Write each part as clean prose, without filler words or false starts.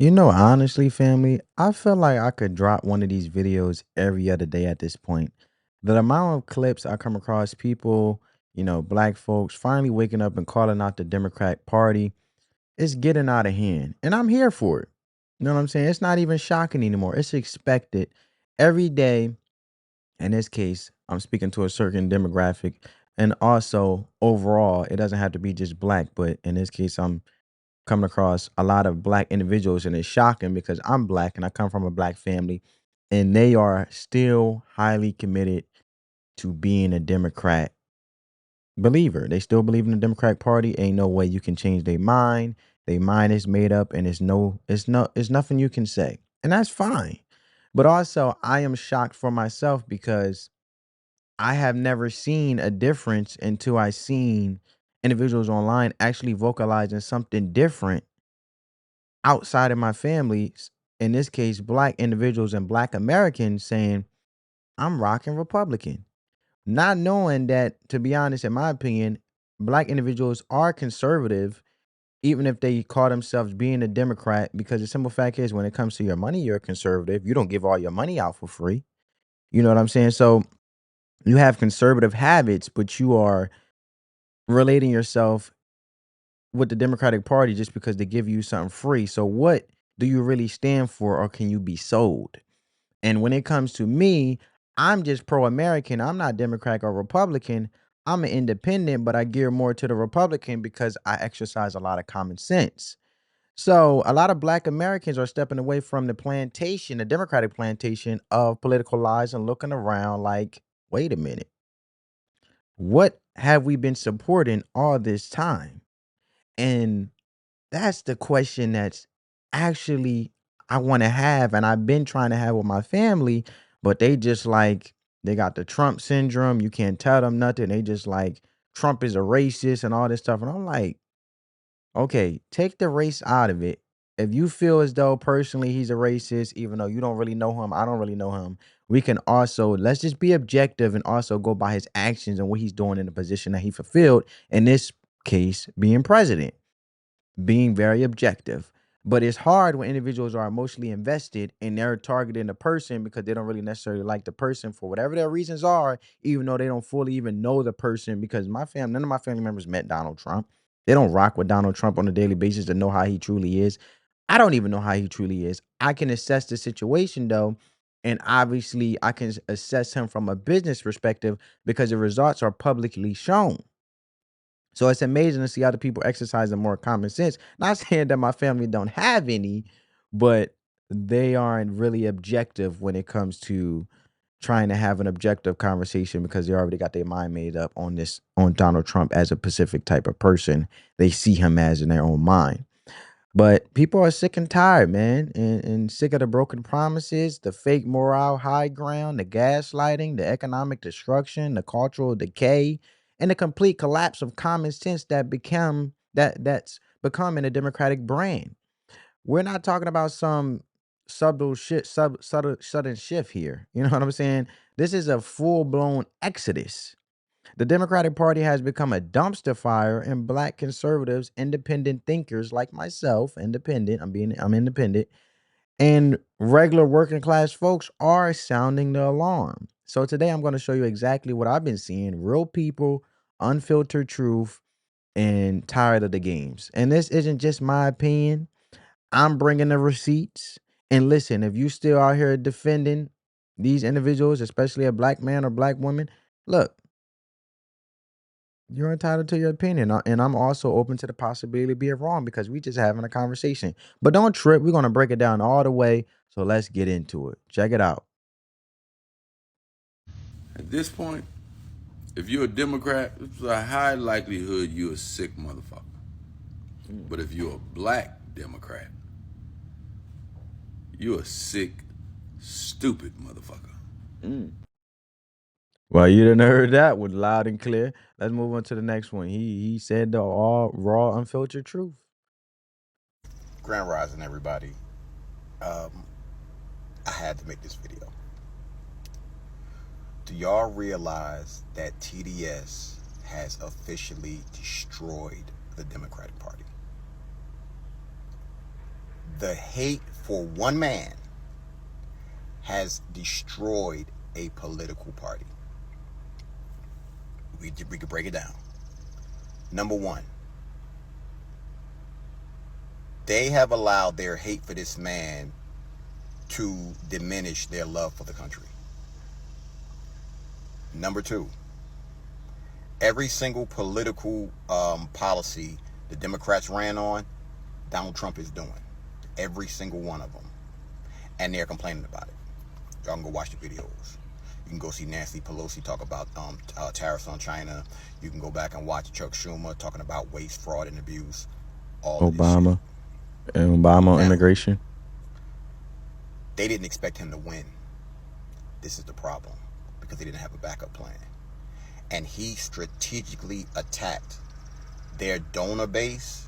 Honestly, family, I feel like I could drop one of these videos every other day at this point. The amount of clips I come across people, black folks finally waking up and calling out the Democrat Party, it's getting out of hand. And I'm here for it. You know what I'm saying? It's not even shocking anymore. It's expected every day. In this case, I'm speaking to a certain demographic. And also, overall, it doesn't have to be just black, but in this case, I'm coming across a lot of black individuals, and it's shocking because I'm black and I come from a black family, and they are still highly committed to being a Democrat believer. They still believe in the Democratic Party. Ain't no way you can change their mind. Their mind is made up, and it's nothing you can say, and that's fine. But also, I am shocked for myself because I have never seen a difference until I seen individuals online actually vocalizing something different outside of my family, in this case, black individuals and black Americans saying, I'm rocking Republican. Not knowing that, to be honest, in my opinion, black individuals are conservative, even if they call themselves being a Democrat, because the simple fact is, when it comes to your money, you're a conservative. You don't give all your money out for free. You know what I'm saying? So you have conservative habits, but you are relating yourself with the Democratic Party just because they give you something free. So what do you really stand for, or can you be sold? And when it comes to me, I'm just pro-American. I'm not Democrat or Republican. I'm an independent, but I gear more to the Republican because I exercise a lot of common sense. So a lot of black Americans are stepping away from the plantation, the Democratic plantation of political lies, and looking around like, wait a minute, what have we been supporting all this time? And that's the question that's actually I wanna have, and I've been trying to have with my family, but they just like they got the Trump syndrome, you can't tell them nothing, they just like, "Trump is a racist," and all this stuff, and I'm like, "Okay, take the race out of it. If you feel as though personally he's a racist, even though you don't really know him, I don't really know him, we can also let's just be objective and also go by his actions and what he's doing in the position that he fulfilled, in this case, being president." Being very objective. But it's hard when individuals are emotionally invested and they're targeting the person because they don't really necessarily like the person for whatever their reasons are, even though they don't fully even know the person. Because none of my family members met Donald Trump. They don't rock with Donald Trump on a daily basis to know how he truly is. I don't even know how he truly is. I can assess the situation though. And obviously, I can assess him from a business perspective because the results are publicly shown. So it's amazing to see other people exercising more common sense. Not saying that my family don't have any, but they aren't really objective when it comes to trying to have an objective conversation because they already got their mind made up on Donald Trump as a specific type of person they see him as in their own mind. But people are sick and tired, man, and sick of the broken promises, the fake moral high ground, the gaslighting, the economic destruction, the cultural decay, and the complete collapse of common sense that's becoming a democratic brand. We're not talking about some subtle sudden shift here. You know what I'm saying? This is a full blown exodus. The Democratic Party has become a dumpster fire, and black conservatives, independent thinkers like myself, I'm independent, and regular working class folks are sounding the alarm. So today I'm going to show you exactly what I've been seeing, real people, unfiltered truth, and tired of the games. And this isn't just my opinion. I'm bringing the receipts. And listen, if you still out here defending these individuals, especially a black man or black woman, look, you're entitled to your opinion, and I'm also open to the possibility of being wrong because we just having a conversation. But don't trip. We're gonna break it down all the way. So let's get into it. Check it out. At this point, if you're a Democrat, it's a high likelihood you're a sick motherfucker. Mm, But if you're a black Democrat, you're a sick, stupid motherfucker. mm. Well, you didn't heard that one loud and clear. Let's move on to the next one. He said the all raw, unfiltered truth. Grand Rising, everybody. Um, I had to make this video. Do y'all realize that TDS has officially destroyed the Democratic Party? The hate for one man has destroyed a political party. We could break it down. Number one, they have allowed their hate for this man to diminish their love for the country. Number two, every single political policy the Democrats ran on, Donald Trump is doing. Every single one of them. And they're complaining about it. Y'all can go watch the videos. You can go see Nancy Pelosi talk about tariffs on China. You can go back and watch Chuck Schumer talking about waste, fraud, and abuse. All of this Obama shit. and Obama Now, immigration. they didn't expect him to win. This is the problem. Because they didn't have a backup plan. And he strategically attacked their donor base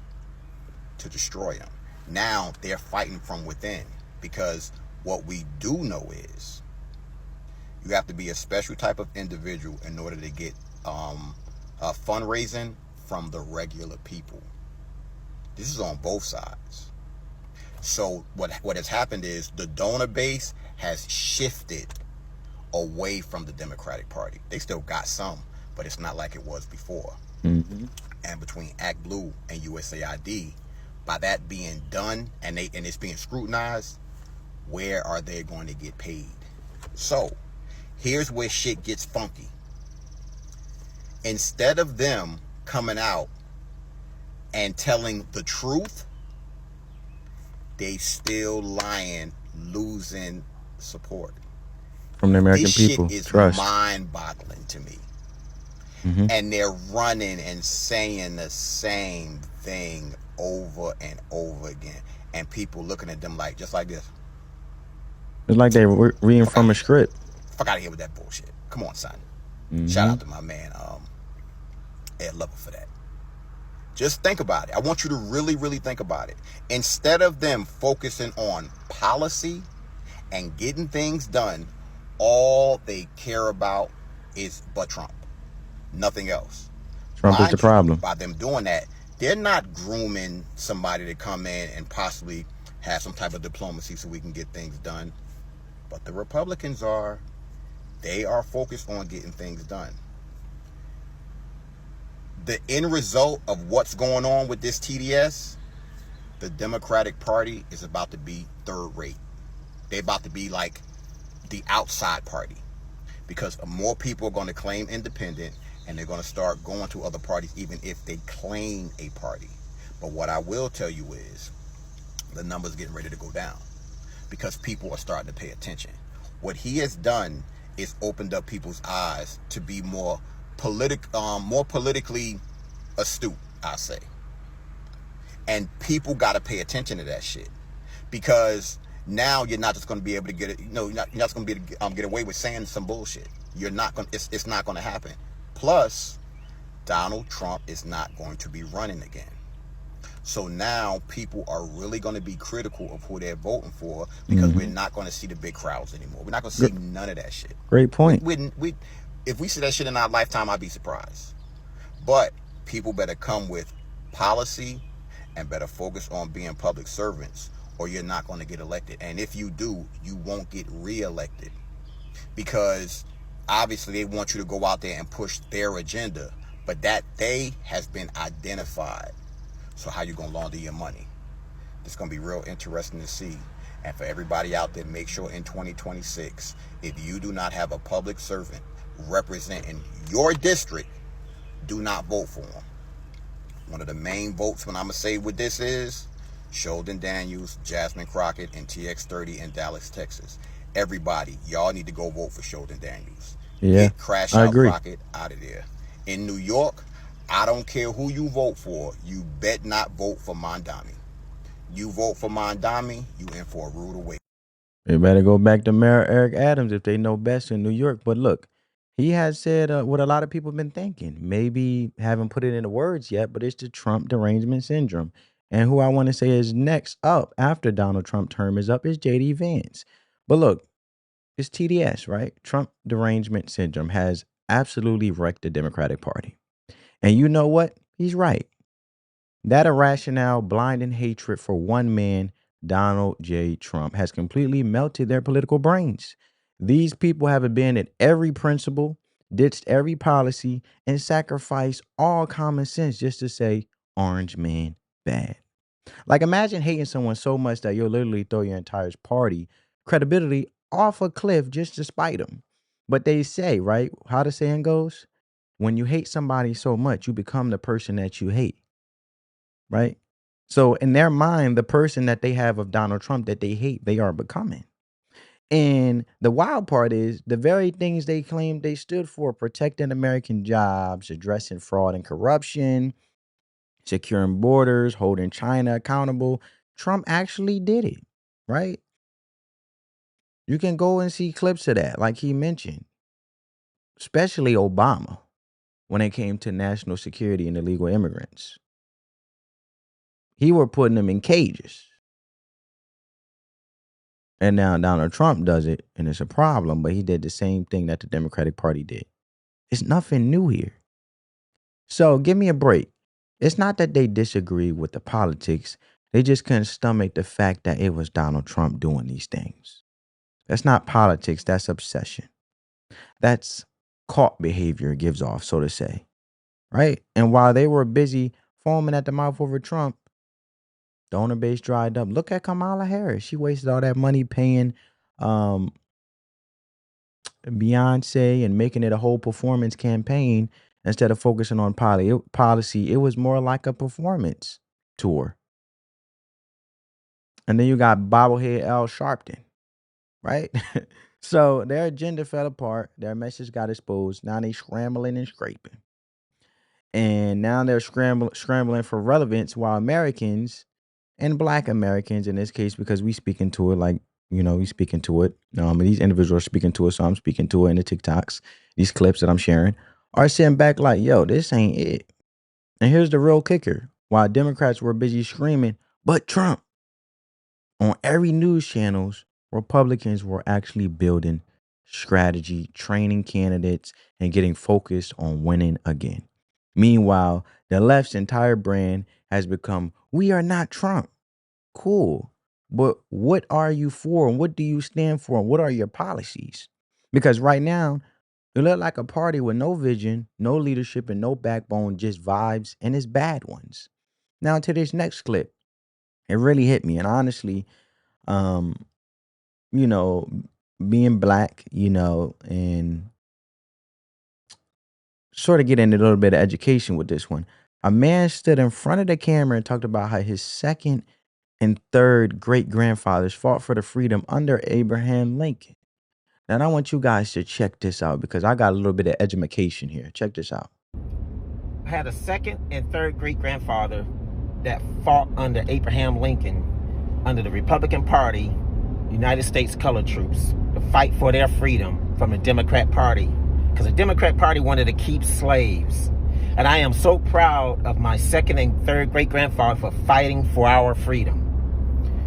to destroy him. Now they're fighting from within. Because what we do know is you have to be a special type of individual in order to get fundraising from the regular people. This is on both sides. So what has happened is the donor base has shifted away from the Democratic Party. They still got some, but it's not like it was before. Mm-hmm. And between Act Blue and USAID, by that being done and it's being scrutinized, where are they going to get paid? So here's where shit gets funky. Instead of them coming out and telling the truth, they still lying, losing support. From the American This people. shit is Trust. mind-boggling to me. Mm-hmm. And they're running and saying the same thing over and over again. And people looking at them like, just like this. It's like they reading from a script. Fuck out of here with that bullshit. Come on, son. Mm-hmm. Shout out to my man, Ed Lover for that. Just think about it. I want you to really, really think about it. Instead of them focusing on policy and getting things done, all they care about is but Trump. Nothing else. Trump is the problem. By them doing that, they're not grooming somebody to come in and possibly have some type of diplomacy so we can get things done. But the Republicans are. They are focused on getting things done. The end result of what's going on with this TDS, the Democratic Party is about to be third rate. They're about to be like the outside party. Because more people are going to claim independent and they're going to start going to other parties even if they claim a party. But what I will tell you is the numbers getting ready to go down because people are starting to pay attention. What he has done is opened up people's eyes to be more politically astute, I say. And people got to pay attention to that shit because now you're not just going to be able to get it. You're not just going to be able to get away with saying some bullshit. You're not going. It's not going to happen. Plus, Donald Trump is not going to be running again. So now people are really going to be critical of who they're voting for because we're not going to see the big crowds anymore. We're not going to see none of that shit. Great point. If we see that shit in our lifetime, I'd be surprised. But people better come with policy and better focus on being public servants or you're not going to get elected. And if you do, you won't get reelected because obviously they want you to go out there and push their agenda, but that they has been identified. So how you going to launder your money? It's going to be real interesting to see. And for everybody out there, make sure in 2026, if you do not have a public servant representing your district, do not vote for them. One of the main votes when I'm going to say what this is, Sheldon Daniels, Jasmine Crockett, and TX30 in Dallas, Texas. Everybody, y'all need to go vote for Sheldon Daniels. Yeah, Get Crash I Out agree. Crockett out of there. In New York, I don't care who you vote for. You bet not vote for Mondami. You vote for Mondami, you in for a rude awakening. They better go back to Mayor Eric Adams if they know best in New York. But look, he has said what a lot of people have been thinking. Maybe haven't put it into words yet, but it's the Trump derangement syndrome. And who I want to say is next up after Donald Trump term is up is J.D. Vance. But look, it's TDS, right? Trump derangement syndrome has absolutely wrecked the Democratic Party. And you know what? He's right. That irrational, blinding hatred for one man Donald J. Trump has completely melted their political brains. These people have abandoned every principle, ditched every policy, and sacrificed all common sense just to say, Orange man bad. Like, imagine hating someone so much that you'll literally throw your entire party credibility off a cliff just to spite them. But they say, right? How the saying goes, when you hate somebody so much, you become the person that you hate, right? So in their mind, the person that they have of Donald Trump that they hate, they are becoming. And the wild part is the very things they claimed they stood for, protecting American jobs, addressing fraud and corruption, securing borders, holding China accountable. Trump actually did it, right? You can go and see clips of that, like he mentioned, especially Obama when it came to national security and illegal immigrants. He were putting them in cages. And now Donald Trump does it, and it's a problem, but he did the same thing that the Democratic Party did. It's nothing new here. So give me a break. It's not that they disagree with the politics. They just couldn't stomach the fact that it was Donald Trump doing these things. That's not politics. That's obsession. That's cult behavior it gives off, so to say. Right? And while they were busy foaming at the mouth over Trump, donor base dried up. Look at Kamala Harris. She wasted all that money paying um, Beyonce and making it a whole performance campaign instead of focusing on policy. It was more like a performance tour. And then you got bobblehead Al Sharpton, right? So their agenda fell apart. Their message got exposed. Now they scrambling and scraping. And now they're scrambling for relevance while Americans and Black Americans, in this case, because we speaking to it like, we speaking to it. These individuals are speaking to it, so I'm speaking to it in the TikToks. These clips that I'm sharing are sitting back like, yo, this ain't it. And here's the real kicker. While Democrats were busy screaming, but Trump, on every news channels, Republicans were actually building strategy, training candidates, and getting focused on winning again. Meanwhile, the left's entire brand has become, we are not Trump. Cool. But what are you for? And what do you stand for? And what are your policies? Because right now, you look like a party with no vision, no leadership, and no backbone, just vibes, and it's bad ones. Now to this next clip. It really hit me. And honestly, um, you know, being black, and sort of getting a little bit of education with this one. A man stood in front of the camera and talked about how his second and third great grandfathers fought for the freedom under Abraham Lincoln. Now, I want you guys to check this out because I got a little bit of education here. Check this out. I had a second and third great grandfather that fought under Abraham Lincoln under the Republican Party, United States Colored Troops, to fight for their freedom from the Democrat Party. Because the Democrat Party wanted to keep slaves. And I am so proud of my second and third great grandfather for fighting for our freedom.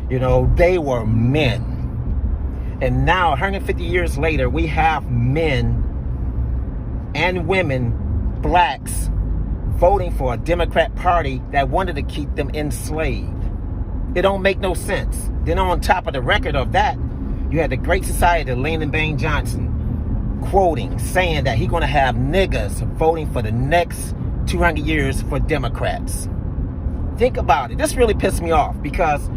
They were men. And now, 150 years later, we have men and women, blacks, voting for a Democrat Party that wanted to keep them enslaved. It don't make no sense. Then on top of the record of that, you had the Great Society of Lyndon Baines Johnson quoting, saying that he's going to have niggas voting for the next 200 years for Democrats. Think about it. This really pissed me off because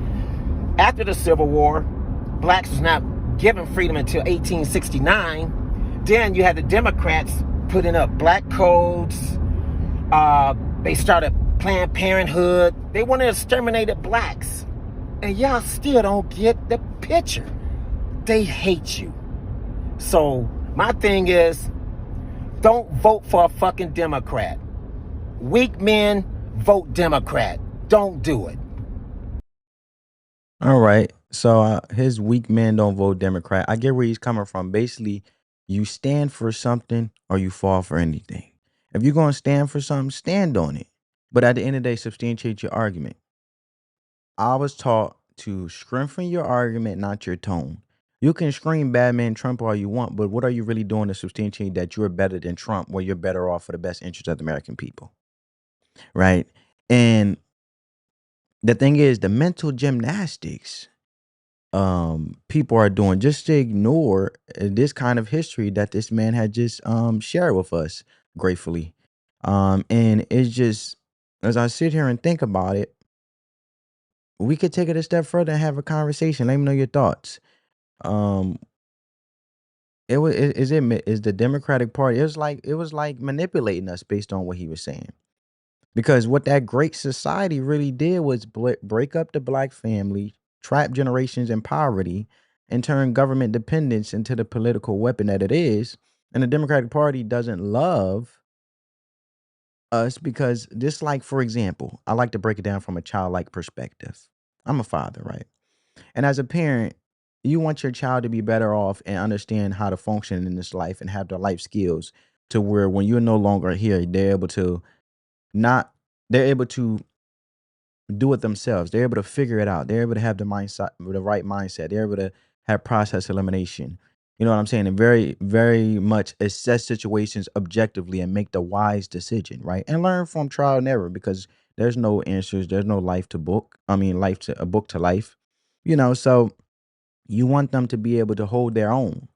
after the Civil War, blacks was not given freedom until 1869. Then you had the Democrats putting up black codes. They started Planned Parenthood. They wanted to exterminate blacks. And y'all still don't get the picture. They hate you. So my thing is, don't vote for a fucking Democrat. Weak men, vote Democrat. Don't do it. All right. So his weak men don't vote Democrat. I get where he's coming from. Basically, you stand for something or you fall for anything. If you're going to stand for something, stand on it. But at the end of the day, substantiate your argument. I was taught to strengthen your argument, not your tone. You can scream Batman Trump all you want, but what are you really doing to substantiate that you're better than Trump, where you're better off for the best interest of the American people? Right? And the thing is, the mental gymnastics people are doing just to ignore this kind of history that this man had just shared with us gratefully. And it's just, as I sit here and think about it, we could take it a step further and have a conversation. Let me know your thoughts. Um, is the Democratic Party? It was like manipulating us based on what he was saying. Because what that great society really did was break up the black family, trap generations in poverty, and turn government dependence into the political weapon that it is. And the Democratic Party doesn't love us because just like, for example, I like to break it down from a childlike perspective. I'm a father, right? And as a parent, you want your child to be better off and understand how to function in this life and have the life skills to where when you're no longer here, not they're able to do it themselves. They're able to figure it out. They're able to have the right mindset. They're able to have process elimination. You know what I'm saying? And very, very much assess situations objectively and make the wise decision, right? And learn from trial and error because there's no answers. There's no life to book. I mean, life to a book to life. So you want them to be able to hold their own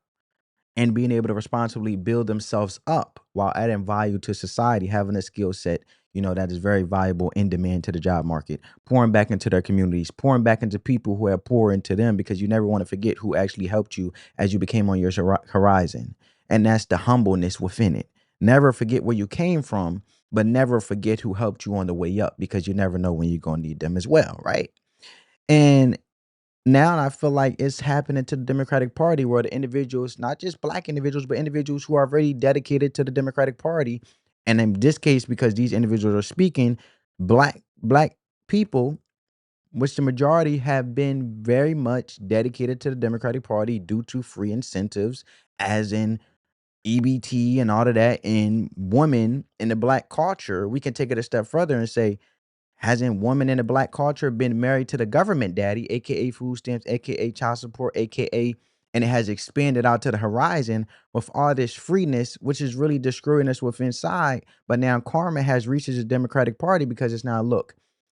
and being able to responsibly build themselves up while adding value to society, having a skill set, that is very valuable in demand to the job market, pouring back into their communities, pouring back into people who have poured into them because you never want to forget who actually helped you as you became on your horizon. And that's the humbleness within it. Never forget where you came from, but never forget who helped you on the way up because you never know when you're going to need them as well, right? And now I feel like it's happening to the Democratic Party where the individuals, not just black individuals, but individuals who are very dedicated to the Democratic Party. And in this case, because these individuals are speaking, black people, which the majority have been very much dedicated to the Democratic Party due to free incentives, as in EBT and all of that, and women in the black culture, we can take it a step further and say, hasn't women in the black culture been married to the government daddy, aka food stamps, aka child support, aka, and it has expanded out to the horizon with all this freeness, which is really destroying us with inside. But now karma has reached the Democratic Party because it's now, look,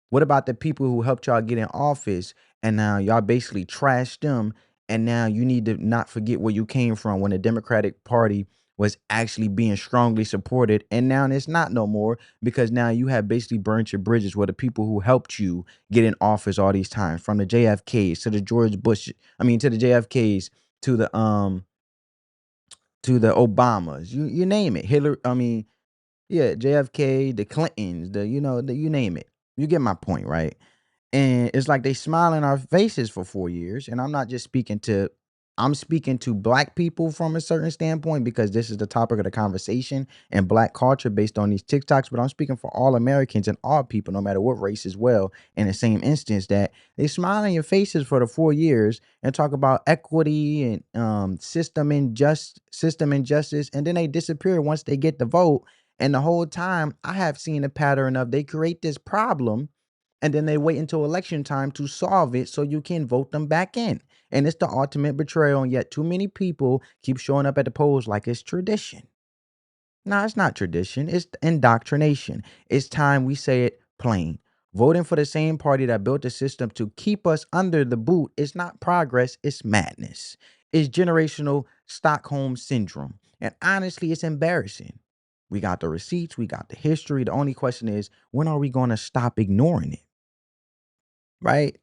what about the people who helped y'all get in office and now y'all basically trashed them? And now you need to not forget where you came from when the Democratic Party was actually being strongly supported. And now it's not no more because now you have basically burnt your bridges with the people who helped you get in office all these times, from the JFKs to the George Bush, to the JFKs to the Obamas, you name it. Hillary, yeah, JFK, the Clintons, you name it. You get my point, right? And it's like they smile in our faces for 4 years. And I'm speaking to black people from a certain standpoint because this is the topic of the conversation and black culture based on these TikToks. But I'm speaking for all Americans and all people, no matter what race as well, in the same instance that they smile in your faces for the 4 years and talk about equity and system injustice. And then they disappear once they get the vote. And the whole time I have seen a pattern of they create this problem and then they wait until election time to solve it so you can vote them back in. And it's the ultimate betrayal. And yet too many people keep showing up at the polls like it's tradition. No, it's not tradition. It's indoctrination. It's time we say it plain. Voting for the same party that built the system to keep us under the boot is not progress, it's madness. It's generational Stockholm syndrome. And honestly, it's embarrassing. We got the receipts, we got the history. The only question is, when are we going to stop ignoring it? Right?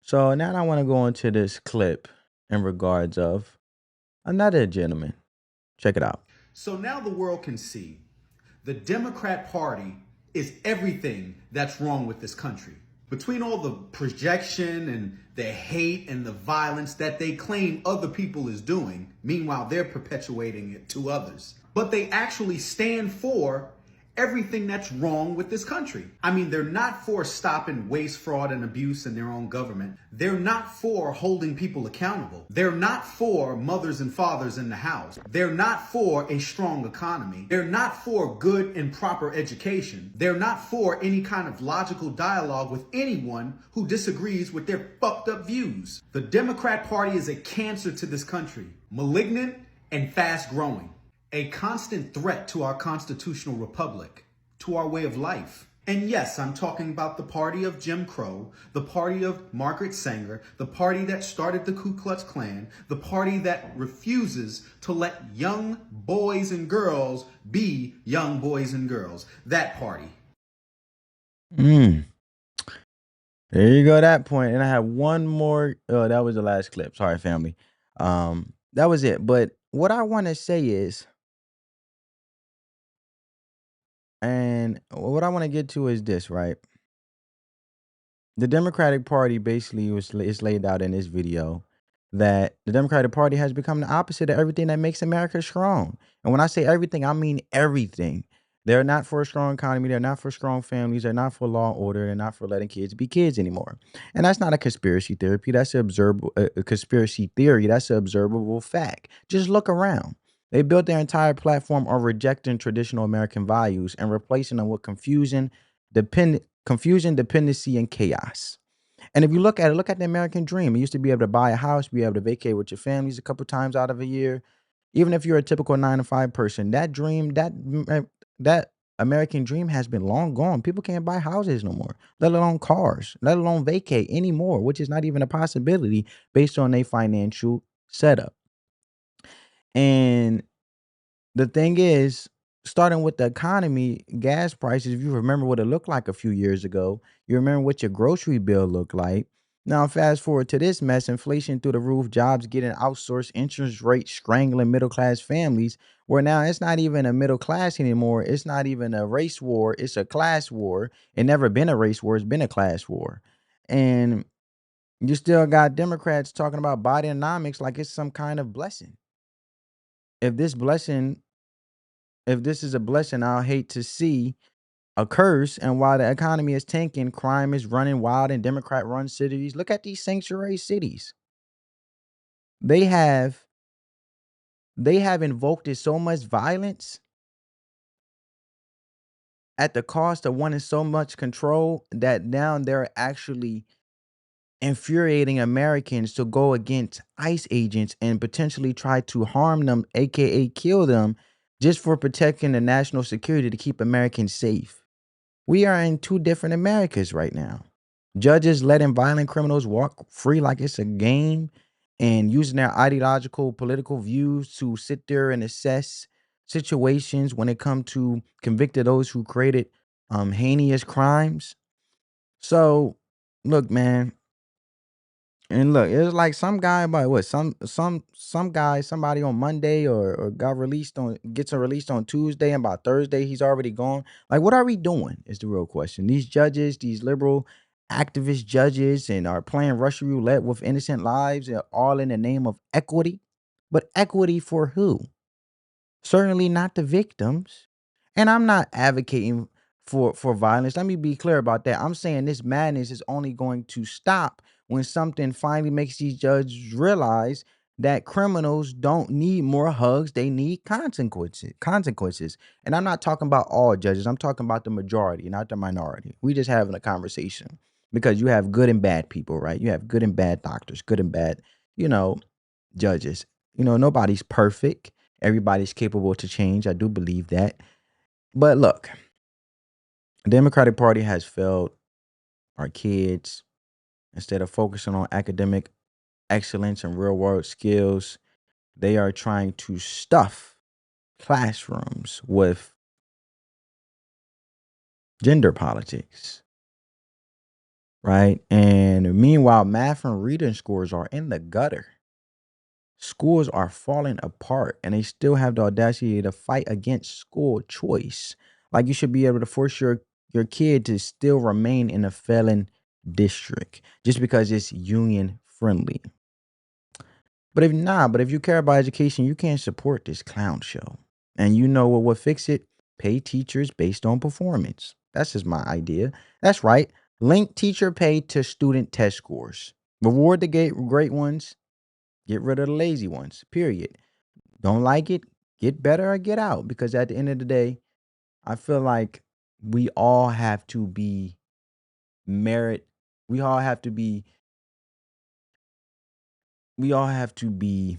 So now I want to go into this clip in regards of another gentleman. Check it out. So now the world can see the Democrat Party is everything that's wrong with this country. Between all the projection and the hate and the violence that they claim other people is doing, meanwhile they're perpetuating it to others. But they actually stand for everything that's wrong with this country. I mean, they're not for stopping waste, fraud, and abuse in their own government. They're not for holding people accountable. They're not for mothers and fathers in the house. They're not for a strong economy. They're not for good and proper education. They're not for any kind of logical dialogue with anyone who disagrees with their fucked up views. The Democrat Party is a cancer to this country, malignant and fast growing. A constant threat to our constitutional republic, to our way of life. And yes, I'm talking about the party of Jim Crow, the party of Margaret Sanger, the party that started the Ku Klux Klan, the party that refuses to let young boys and girls be young boys and girls. That party. Mm. There you go, that point. And I have one more. Oh, that was the last clip. Sorry, family. That was it. But what I want to say is, and what I want to get to is this, right? The Democratic Party basically is laid out in this video that the Democratic Party has become the opposite of everything that makes America strong. And when I say everything, I mean everything. They're not for a strong economy. They're not for strong families. They're not for law and order. They're not for letting kids be kids anymore. And that's not a conspiracy theory. That's a conspiracy theory. That's an observable fact. Just look around. They built their entire platform on rejecting traditional American values and replacing them with confusion, dependency, and chaos. And if you look at it, look at the American dream. You used to be able to buy a house, be able to vacate with your families a couple times out of a year. Even if you're a typical 9 to 5 person, that dream, that American dream has been long gone. People can't buy houses no more, let alone cars, let alone vacate anymore, which is not even a possibility based on their financial setup. And the thing is, starting with the economy, gas prices, if you remember what it looked like a few years ago, you remember what your grocery bill looked like. Now, fast forward to this mess, inflation through the roof, jobs getting outsourced, interest rates strangling middle class families, where now it's not even a middle class anymore. It's not even a race war. It's a class war. It never been a race war. It's been a class war. And you still got Democrats talking about Bidenomics like it's some kind of blessing. If this blessing if this is a blessing, I'll hate to see a curse. And while the economy is tanking, crime is running wild in Democrat run cities. Look at these sanctuary cities. They have they have invoked so much violence at the cost of wanting so much control that now they're actually infuriating Americans to go against ICE agents and potentially try to harm them, aka kill them, just for protecting the national security to keep Americans safe. We are in two different Americas right now. Judges letting violent criminals walk free like it's a game and using their ideological political views to sit there and assess situations when it comes to convict those who created heinous crimes. So look, man, and look, it was like some guy about what some guy, somebody on Monday or got released on gets released on Tuesday, and by Thursday he's already gone. Like, what are we doing? Is the real question. These judges, these liberal activist judges, and are playing Russian roulette with innocent lives, all in the name of equity. But equity for who? Certainly not the victims. And I'm not advocating for violence. Let me be clear about that. I'm saying this madness is only going to stop when something finally makes these judges realize that criminals don't need more hugs, they need consequences. And I'm not talking about all judges. I'm talking about the majority, not the minority. We just having a conversation because you have good and bad people, right? You have good and bad doctors, good and bad, you know, judges. Nobody's perfect. Everybody's capable to change. I do believe that. But look, the Democratic Party has failed our kids. Instead of focusing on academic excellence and real world skills, they are trying to stuff classrooms with gender politics, right? And meanwhile, math and reading scores are in the gutter. Schools are falling apart and they still have the audacity to fight against school choice. Like, you should be able to force your kid to still remain in a felon district just because it's union friendly. But if you care about education, you can't support this clown show. And you know what would fix it? Pay teachers based on performance. That's just my idea. That's right. Link teacher pay to student test scores. Reward the great ones, get rid of the lazy ones, period. Don't like it, get better or get out. Because at the end of the day, I feel like we all have to be merit. We all have to be, we all have to be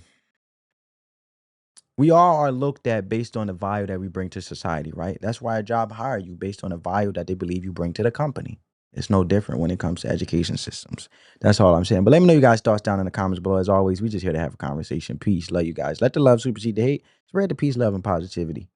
We all are looked at based on the value that we bring to society, right? That's why a job hire you based on the value that they believe you bring to the company. It's no different when it comes to education systems. That's all I'm saying. But let me know you guys' thoughts down in the comments below. As always, we just here to have a conversation. Peace. Love you guys. Let the love supersede the hate. Spread the peace, love, and positivity.